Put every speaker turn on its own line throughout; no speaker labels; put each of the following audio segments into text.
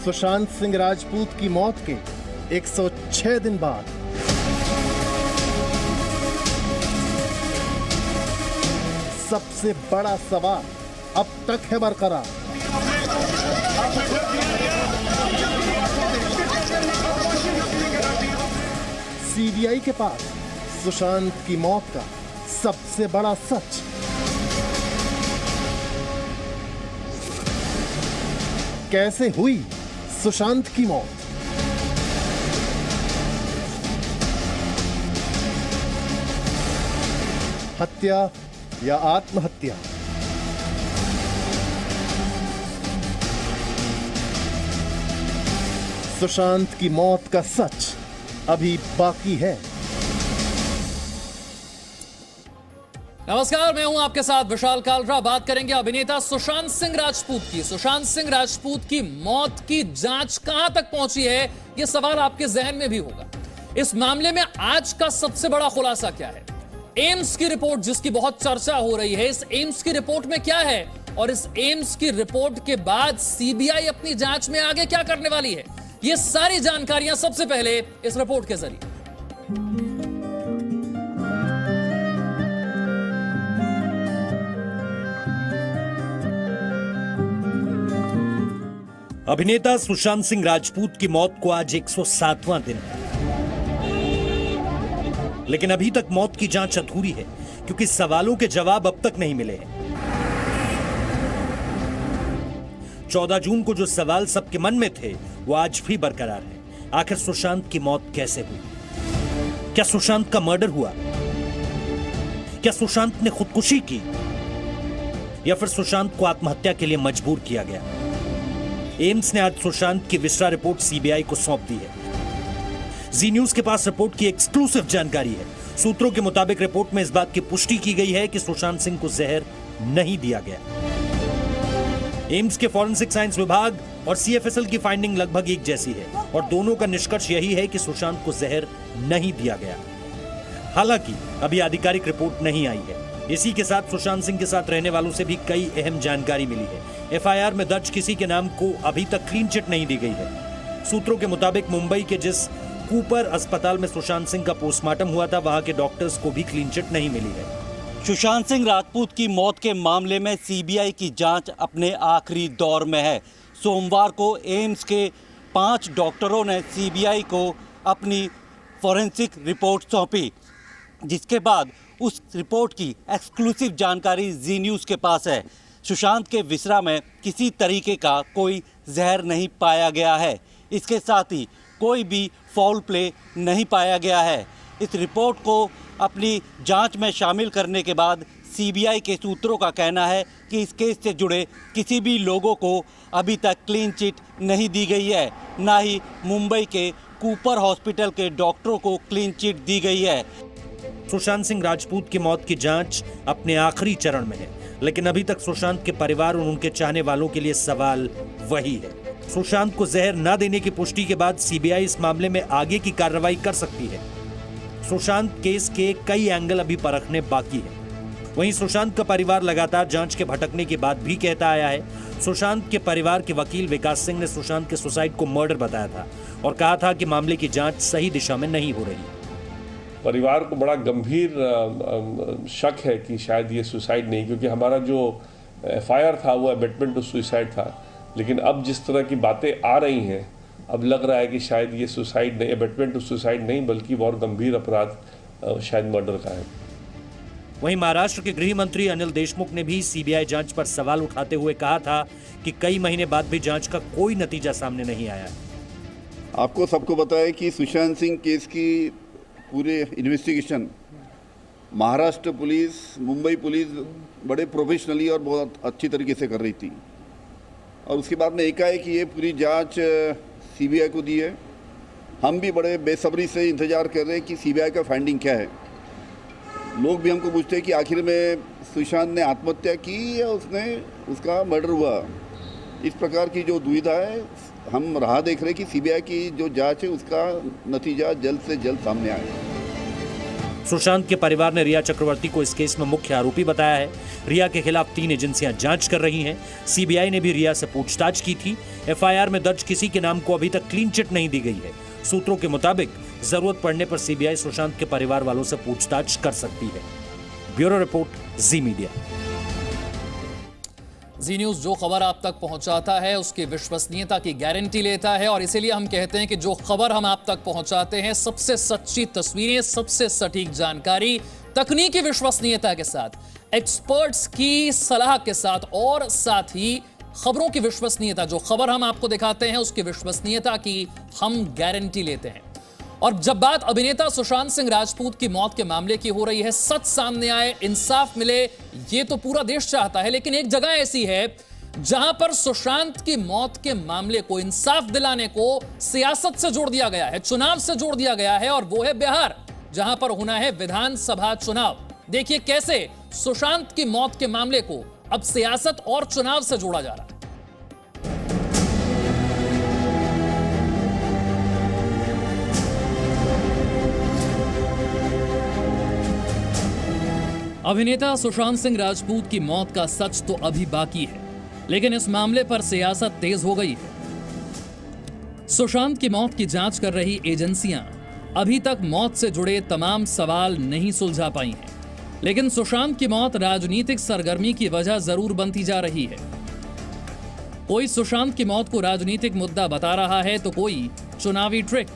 सुशांत सिंह राजपूत की मौत के 106 दिन बाद सबसे बड़ा सवाल अब तक है बरकरार। सीबीआई के पास सुशांत की मौत का सबसे बड़ा सच। कैसे हुई सुशांत की मौत? हत्या या आत्महत्या? सुशांत की मौत का सच अभी बाकी है।
नमस्कार, मैं हूं आपके साथ विशाल कालरा। बात करेंगे अभिनेता सुशांत सिंह राजपूत की। सुशांत सिंह राजपूत की मौत की जांच कहां तक पहुंची है, यह सवाल आपके जहन में भी होगा। इस मामले में आज का सबसे बड़ा खुलासा क्या है? एम्स की रिपोर्ट जिसकी बहुत चर्चा हो रही है, इस एम्स की रिपोर्ट में क्या है और इस एम्स की रिपोर्ट के बाद सीबीआई अपनी जांच में आगे क्या करने वाली है, ये सारी जानकारियां सबसे पहले इस रिपोर्ट के जरिए।
अभिनेता सुशांत सिंह राजपूत की मौत को आज 107वां दिन है, लेकिन अभी तक मौत की जांच अधूरी है क्योंकि सवालों के जवाब अब तक नहीं मिले हैं। 14 जून को जो सवाल सबके मन में थे वो आज भी बरकरार है। आखिर सुशांत की मौत कैसे हुई? क्या सुशांत का मर्डर हुआ? क्या सुशांत ने खुदकुशी की या फिर सुशांत को आत्महत्या के लिए मजबूर किया गया? एम्स ने आज सुशांत की विसरा रिपोर्ट सीबीआई को सौंप दी है। जी न्यूज के पास रिपोर्ट की एक्सक्लूसिव जानकारी है। सूत्रों के मुताबिक रिपोर्ट में इस बात की पुष्टि की गई है कि सुशांत सिंह को जहर नहीं दिया गया। एम्स के फॉरेंसिक साइंस विभाग और सीएफएसएल की फाइंडिंग लगभग एक जैसी है और दोनों का निष्कर्ष यही है कि सुशांत को जहर नहीं दिया गया। हालांकि अभी आधिकारिक रिपोर्ट नहीं आई है। इसी के साथ सुशांत सिंह के साथ रहने वालों से भी कई अहम जानकारी मिली है। एफआईआर में दर्ज किसी के नाम को अभी तक क्लीन चिट नहीं दी गई है। सूत्रों के मुताबिक मुंबई के जिस कूपर अस्पताल में सुशांत सिंह का पोस्टमार्टम हुआ था, वहां के डॉक्टर्स को भी क्लीन चिट नहीं मिली है।
सुशांत सिंह राजपूत की मौत के मामले में सीबीआई की जांच अपने आखिरी दौर में है। सोमवार को एम्स के 5 डॉक्टरों ने सीबीआई को अपनी फॉरेंसिक रिपोर्ट सौंपी, जिसके बाद उस रिपोर्ट की एक्सक्लूसिव जानकारी जी न्यूज़ के पास है। सुशांत के विसरा में किसी तरीके का कोई जहर नहीं पाया गया है। इसके साथ ही कोई भी फाउल प्ले नहीं पाया गया है। इस रिपोर्ट को अपनी जांच में शामिल करने के बाद सीबीआई के सूत्रों का कहना है कि इस केस से जुड़े किसी भी लोगों को अभी तक क्लीन चिट नहीं दी गई है, ना ही मुंबई के कूपर हॉस्पिटल के डॉक्टरों को क्लीन चिट दी गई है।
सुशांत सिंह राजपूत की मौत की जांच अपने आखिरी चरण में है, लेकिन अभी तक सुशांत के परिवार और उनके चाहने वालों के लिए सवाल वही है। सुशांत को जहर न देने की पुष्टि के बाद सीबीआई इस मामले में आगे की कार्रवाई कर सकती है। सुशांत केस के कई एंगल अभी परखने बाकी है। वहीं सुशांत का परिवार लगातार जांच के भटकने की बात भी कहता आया है। सुशांत के परिवार के वकील विकास सिंह ने सुशांत के सुसाइड को मर्डर बताया था और कहा था कि मामले की जांच सही दिशा में नहीं हो रही।
परिवार को बड़ा गंभीर शक है कि शायद ये सुसाइड नहीं, क्योंकि हमारा जो एफआईआर था वो अबेटमेंट टू सुसाइड था, लेकिन अब जिस तरह की बातें आ रही हैं, अब लग रहा है कि शायद ये सुसाइड नहीं, अबेटमेंट टू सुसाइड नहीं, बल्कि बहुत गंभीर अपराध शायद मर्डर का है।
वहीं महाराष्ट्र के गृह मंत्री अनिल देशमुख ने भी सीबीआई जांच पर सवाल उठाते हुए कहा था कि कई महीने बाद भी जांच का कोई नतीजा सामने नहीं आया।
आपको सबको पता है कि सुशांत सिंह केस की पूरे investigation Maharashtra police, Mumbai police बड़े प्रोफेशनली और बहुत अच्छी तरीके से कर रही थी, और उसके बाद में एकाएक ये पूरी जांच सीबीआई को दी है। हम भी बड़े बेसब्री से इंतज़ार कर रहे हैं कि सीबीआई का फाइंडिंग क्या है। लोग भी हमको पूछते हैं कि आखिर में सुशांत ने आत्महत्या की या उसका मर्डर हुआ। इस प्रकार की जो दुविधा है, हम राह देख रहे हैं कि सीबीआई की जो जांच है उसका नतीजा जल्द से जल्द सामने आए।
सुशांत के परिवार ने रिया चक्रवर्ती को इस केस में मुख्य आरोपी बताया है। रिया के खिलाफ 3 एजेंसियां जांच कर रही हैं। सीबीआई ने भी रिया से पूछताछ की थी। एफआईआर में दर्ज किसी के नाम को अभी तक क्लीन चिट नहीं दी गई है। सूत्रों के मुताबिक जरूरत पड़ने पर सीबीआई सुशांत के परिवार वालों से पूछताछ कर सकती है। ब्यूरो रिपोर्ट, जी मीडिया।
जी न्यूज जो खबर आप तक पहुंचाता है उसकी विश्वसनीयता की गारंटी लेता है, और इसीलिए हम कहते हैं कि जो खबर हम आप तक पहुंचाते हैं, सबसे सच्ची तस्वीरें, सबसे सटीक जानकारी, तकनीकी विश्वसनीयता के साथ, एक्सपर्ट्स की सलाह के साथ, और साथ ही खबरों की विश्वसनीयता, जो खबर हम आपको दिखाते हैं उसकी विश्वसनीयता की हम गारंटी लेते हैं। और जब बात अभिनेता सुशांत सिंह राजपूत की मौत के मामले की हो रही है, सच सामने आए, इंसाफ मिले, ये तो पूरा देश चाहता है। लेकिन एक जगह ऐसी है जहां पर सुशांत की मौत के मामले को, इंसाफ दिलाने को सियासत से जोड़ दिया गया है, चुनाव से जोड़ दिया गया है, और वो है बिहार, जहां पर होना है विधानसभा चुनाव। देखिए कैसे सुशांत की मौत के मामले को अब सियासत और चुनाव से जोड़ा जा रहा है। अभिनेता सुशांत सिंह राजपूत की मौत का सच तो अभी बाकी है, लेकिन इस मामले पर सियासत तेज हो गई है। सुशांत की मौत की जांच कर रही एजेंसियां अभी तक मौत से जुड़े तमाम सवाल नहीं सुलझा पाई हैं, लेकिन सुशांत की मौत राजनीतिक सरगर्मी की वजह जरूर बनती जा रही है। कोई सुशांत की मौत को राजनीतिक मुद्दा बता रहा है तो कोई चुनावी ट्रिक।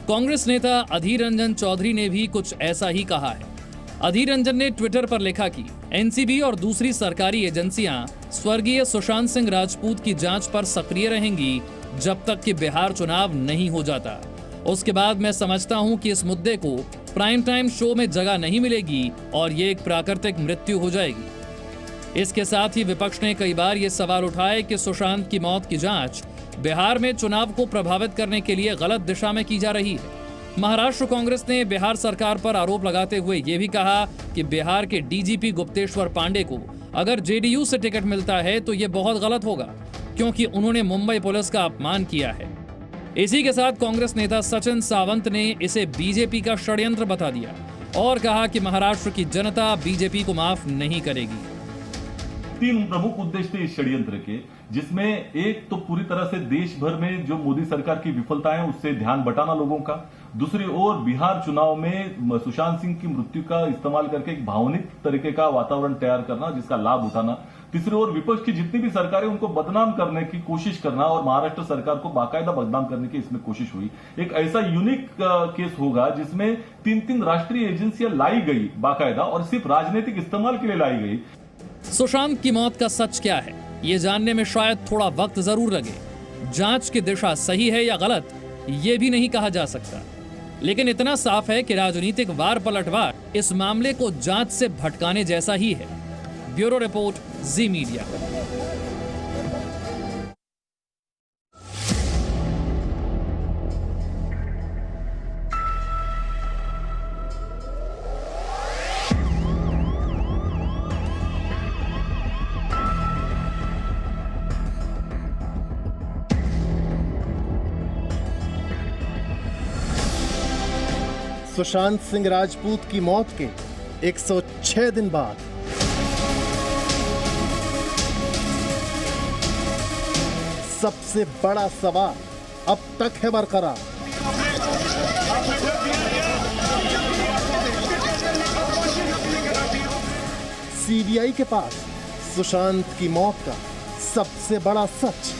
कांग्रेस नेता अधीर रंजन चौधरी ने भी कुछ ऐसा ही कहा है। अधीर रंजन ने ट्विटर पर लिखा कि एनसीबी और दूसरी सरकारी एजेंसियां स्वर्गीय सुशांत सिंह राजपूत की जांच पर सक्रिय रहेंगी जब तक कि बिहार चुनाव नहीं हो जाता। उसके बाद मैं समझता हूं कि इस मुद्दे को प्राइम टाइम शो में जगह नहीं मिलेगी और ये एक प्राकृतिक मृत्यु हो जाएगी। इसके साथ ही विपक्ष ने कई बार ये सवाल उठाए कि सुशांत की मौत की जांच बिहार में चुनाव को प्रभावित करने के लिए गलत दिशा में की जा रही है। महाराष्ट्र कांग्रेस ने बिहार सरकार पर आरोप लगाते हुए यह भी कहा कि बिहार के डीजीपी गुप्तेश्वर पांडे को अगर जेडीयू से टिकट मिलता है तो यह बहुत गलत होगा, क्योंकि उन्होंने मुंबई पुलिस का अपमान किया है। इसी के साथ कांग्रेस नेता सचिन सावंत ने इसे बीजेपी का षड्यंत्र बता दिया और कहा कि महाराष्ट्र की जनता बीजेपी को माफ नहीं करेगी।
3 प्रमुख उद्देश्य थे इस षड्यंत्र के, जिसमें एक तो पूरी तरह से देश भर में जो मोदी सरकार की विफलताएं उससे ध्यान बटाना लोगों का, दूसरी ओर बिहार चुनाव में सुशांत सिंह की मृत्यु का इस्तेमाल करके एक भावनिक तरीके का वातावरण तैयार करना जिसका लाभ उठाना, तीसरी ओर विपक्ष की जितनी भी सरकारें उनको बदनाम करने की कोशिश करना और महाराष्ट्र सरकार को बाकायदा बदनाम करने की इसमें कोशिश हुई। एक ऐसा यूनिक केस होगा जिसमें 3 राष्ट्रीय एजेंसियां लाई गई बाकायदा और सिर्फ राजनीतिक इस्तेमाल के लिए लाई गई।
सुशांत की मौत का सच क्या है, ये जानने में शायद थोड़ा वक्त जरूर लगे। जांच की दिशा सही है या गलत, ये भी नहीं कहा जा सकता, लेकिन इतना साफ है कि राजनीतिक वार पलटवार इस मामले को जांच से भटकाने जैसा ही है। ब्यूरो रिपोर्ट, जी मीडिया।
सुशांत सिंह राजपूत की मौत के 106 दिन बाद सबसे बड़ा सवाल अब तक है बरकरार। सीबीआई के पास सुशांत की मौत का सबसे बड़ा सच